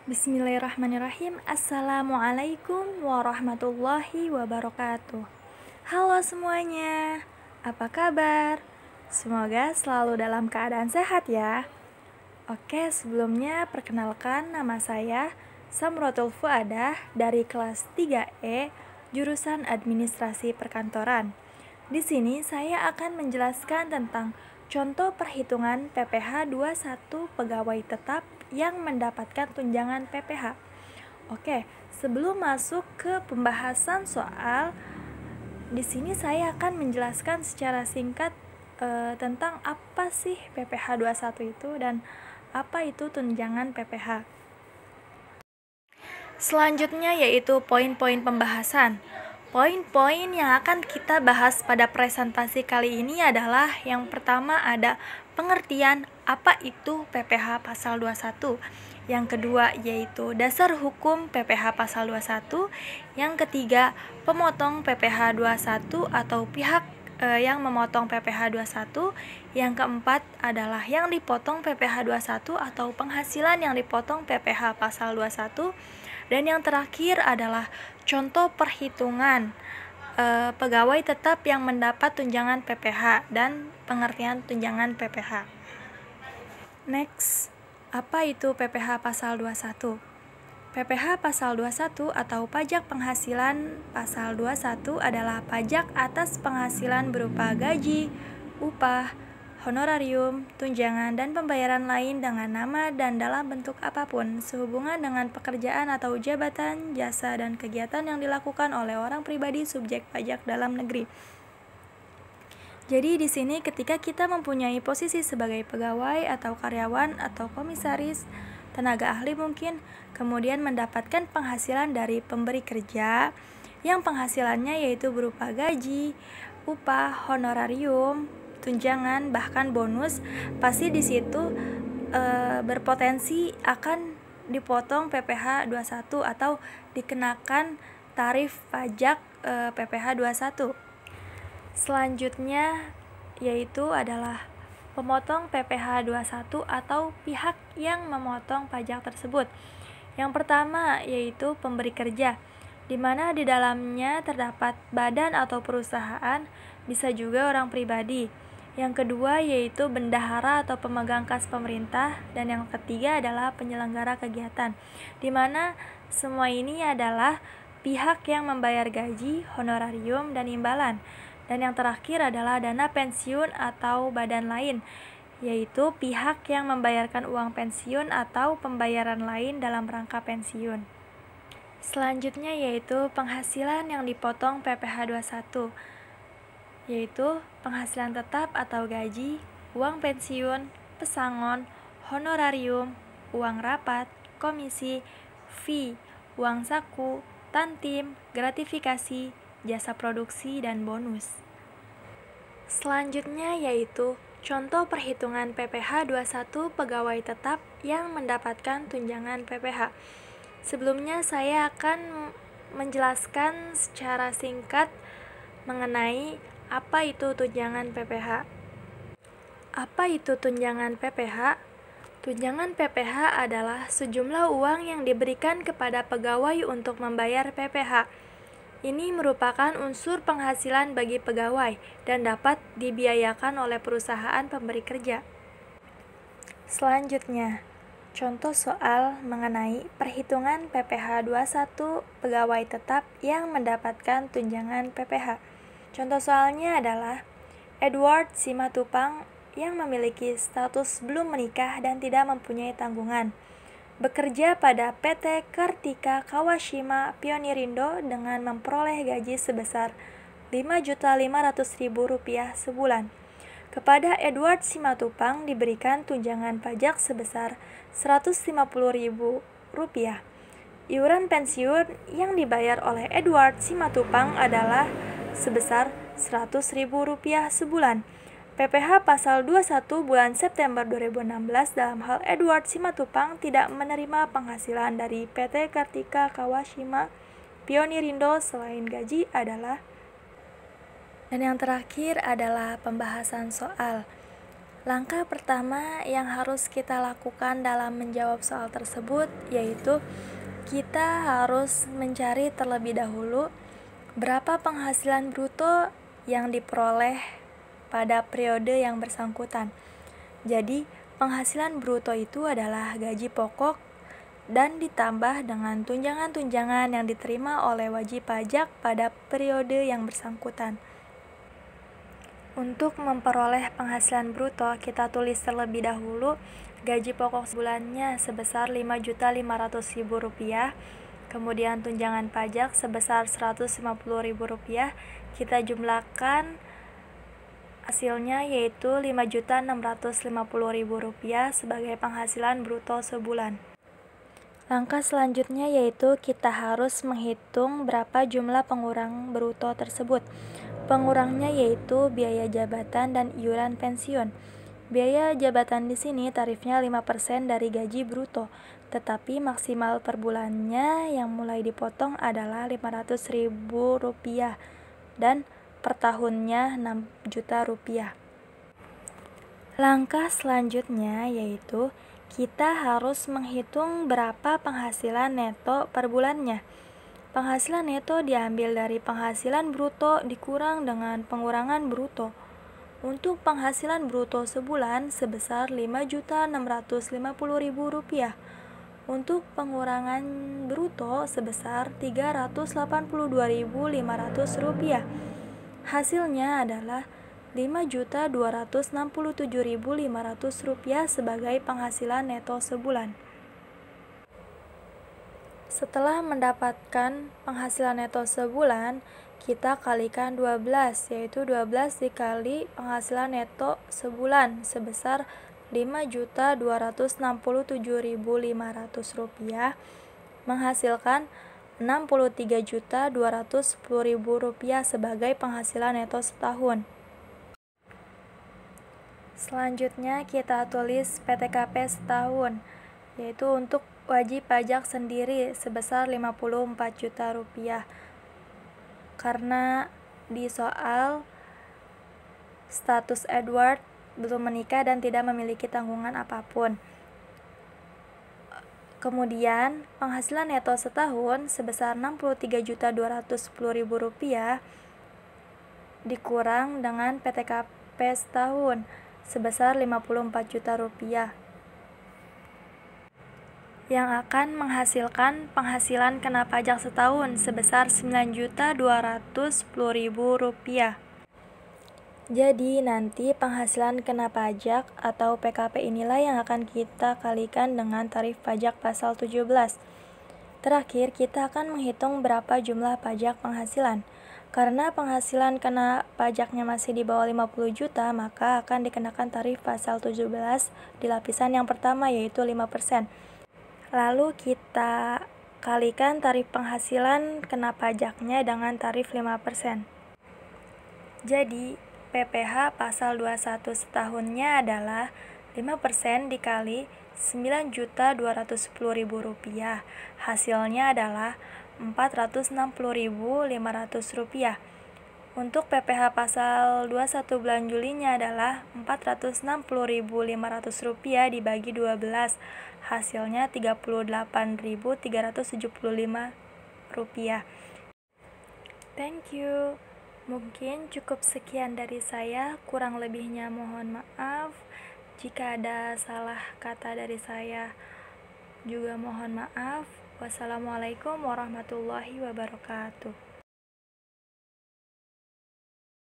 Bismillahirrahmanirrahim. Assalamualaikum warahmatullahi wabarakatuh. Halo semuanya, apa kabar? Semoga selalu dalam keadaan sehat ya. Oke, sebelumnya perkenalkan nama saya Samrotul Fuadah dari kelas 3E jurusan Administrasi Perkantoran. Di sini saya akan menjelaskan tentang contoh perhitungan PPh 21 pegawai tetap yang mendapatkan tunjangan PPh. Oke, sebelum masuk ke pembahasan soal, di sini saya akan menjelaskan secara singkat tentang apa sih PPh 21 itu dan apa itu tunjangan PPh. Selanjutnya yaitu poin-poin pembahasan. Poin-poin yang akan kita bahas pada presentasi kali ini adalah yang pertama ada pengertian apa itu PPh pasal 21. Yang kedua yaitu dasar hukum PPh pasal 21. Yang ketiga, pemotong PPh 21 atau pihak yang memotong PPh 21. Yang keempat adalah yang dipotong PPh 21 atau penghasilan yang dipotong PPh pasal 21. Dan yang terakhir adalah contoh perhitungan pegawai tetap yang mendapat tunjangan PPh dan pengertian tunjangan PPh. Next, apa itu PPh pasal 21? PPh pasal 21 atau pajak penghasilan pasal 21 adalah pajak atas penghasilan berupa gaji, upah, honorarium, tunjangan, dan pembayaran lain dengan nama dan dalam bentuk apapun sehubungan dengan pekerjaan atau jabatan, jasa, dan kegiatan yang dilakukan oleh orang pribadi subjek pajak dalam negeri. Jadi di sini ketika kita mempunyai posisi sebagai pegawai atau karyawan atau komisaris, tenaga ahli mungkin, kemudian mendapatkan penghasilan dari pemberi kerja yang penghasilannya yaitu berupa gaji, upah, honorarium, tunjangan, bahkan bonus, pasti di situ berpotensi akan dipotong PPh 21 atau dikenakan tarif pajak PPh 21. Selanjutnya yaitu adalah pemotong PPh 21 atau pihak yang memotong pajak tersebut. Yang pertama yaitu pemberi kerja, di mana di dalamnya terdapat badan atau perusahaan, bisa juga orang pribadi. Yang kedua yaitu bendahara atau pemegang kas pemerintah, dan yang ketiga adalah penyelenggara kegiatan, di mana semua ini adalah pihak yang membayar gaji, honorarium, dan imbalan. Dan yang terakhir adalah dana pensiun atau badan lain, yaitu pihak yang membayarkan uang pensiun atau pembayaran lain dalam rangka pensiun. Selanjutnya yaitu penghasilan yang dipotong PPh 21, yaitu penghasilan tetap atau gaji, uang pensiun, pesangon, honorarium, uang rapat, komisi, fee, uang saku, tantim, gratifikasi, jasa produksi, dan bonus. Selanjutnya yaitu contoh perhitungan PPh 21 pegawai tetap yang mendapatkan tunjangan PPh. Sebelumnya saya akan menjelaskan secara singkat mengenai apa itu tunjangan PPh. Apa itu tunjangan PPh? Tunjangan PPh adalah sejumlah uang yang diberikan kepada pegawai untuk membayar PPh. Ini merupakan unsur penghasilan bagi pegawai dan dapat dibiayakan oleh perusahaan pemberi kerja. Selanjutnya, contoh soal mengenai perhitungan PPh 21 pegawai tetap yang mendapatkan tunjangan PPh. Contoh soalnya adalah Edward Simatupang yang memiliki status belum menikah dan tidak mempunyai tanggungan, bekerja pada PT Kartika Kawashima Pionirindo dengan memperoleh gaji sebesar Rp5.500.000 sebulan. Kepada Edward Simatupang diberikan tunjangan pajak sebesar Rp150.000. Iuran pensiun yang dibayar oleh Edward Simatupang adalah sebesar Rp100.000 sebulan. PPh pasal 21 bulan September 2016 dalam hal Edward Simatupang tidak menerima penghasilan dari PT Kartika Kawashima Pionirindo selain gaji adalah. Dan yang terakhir adalah pembahasan soal. Langkah pertama yang harus kita lakukan dalam menjawab soal tersebut yaitu kita harus mencari terlebih dahulu berapa penghasilan bruto yang diperoleh pada periode yang bersangkutan. Jadi, penghasilan bruto itu adalah gaji pokok dan ditambah dengan tunjangan-tunjangan yang diterima oleh wajib pajak pada periode yang bersangkutan. Untuk memperoleh penghasilan bruto, kita tulis terlebih dahulu gaji pokok sebulannya sebesar Rp5.500.000, kemudian tunjangan pajak sebesar Rp150.000. Kita jumlahkan hasilnya yaitu Rp5.650.000 sebagai penghasilan bruto sebulan. Langkah selanjutnya yaitu kita harus menghitung berapa jumlah pengurang bruto tersebut. Pengurangnya yaitu biaya jabatan dan iuran pensiun. Biaya jabatan di sini tarifnya 5% dari gaji bruto, tetapi maksimal per bulannya yang mulai dipotong adalah Rp500.000 dan per tahunnya Rp6 juta. Langkah selanjutnya yaitu kita harus menghitung berapa penghasilan neto per bulannya. Penghasilan neto diambil dari penghasilan bruto dikurang dengan pengurangan bruto. Untuk penghasilan bruto sebulan sebesar Rp5.650.000. Untuk pengurangan bruto sebesar Rp382.500. Hasilnya adalah Rp5.267.500 sebagai penghasilan neto sebulan. Setelah mendapatkan penghasilan neto sebulan, kita kalikan 12, yaitu 12 dikali penghasilan neto sebulan sebesar Rp5.267.500 menghasilkan Rp63.210.000 sebagai penghasilan neto setahun. Selanjutnya kita tulis PTKP setahun, yaitu untuk wajib pajak sendiri sebesar Rp54 juta. Karena di soal status Edward belum menikah dan tidak memiliki tanggungan apapun. Kemudian penghasilan neto setahun sebesar Rp63.210.000 dikurang dengan PTKP setahun sebesar Rp54 juta, yang akan menghasilkan penghasilan kena pajak setahun sebesar Rp9.210.000. Jadi nanti penghasilan kena pajak atau PKP inilah yang akan kita kalikan dengan tarif pajak pasal 17. Terakhir, kita akan menghitung berapa jumlah pajak penghasilan. Karena penghasilan kena pajaknya masih di bawah 50 juta, maka akan dikenakan tarif pasal 17 di lapisan yang pertama yaitu 5%. Lalu kita kalikan tarif penghasilan kena pajaknya dengan tarif 5%. Jadi, PPh pasal 21 setahunnya adalah 5% dikali Rp9.210.000. Hasilnya adalah Rp460.500. Untuk PPh pasal 21 bulan Julinya adalah Rp460.500 dibagi 12. Hasilnya Rp38.375. Thank you. Mungkin cukup sekian dari saya, kurang lebihnya mohon maaf. Jika ada salah kata dari saya juga mohon maaf. Wassalamualaikum warahmatullahi wabarakatuh.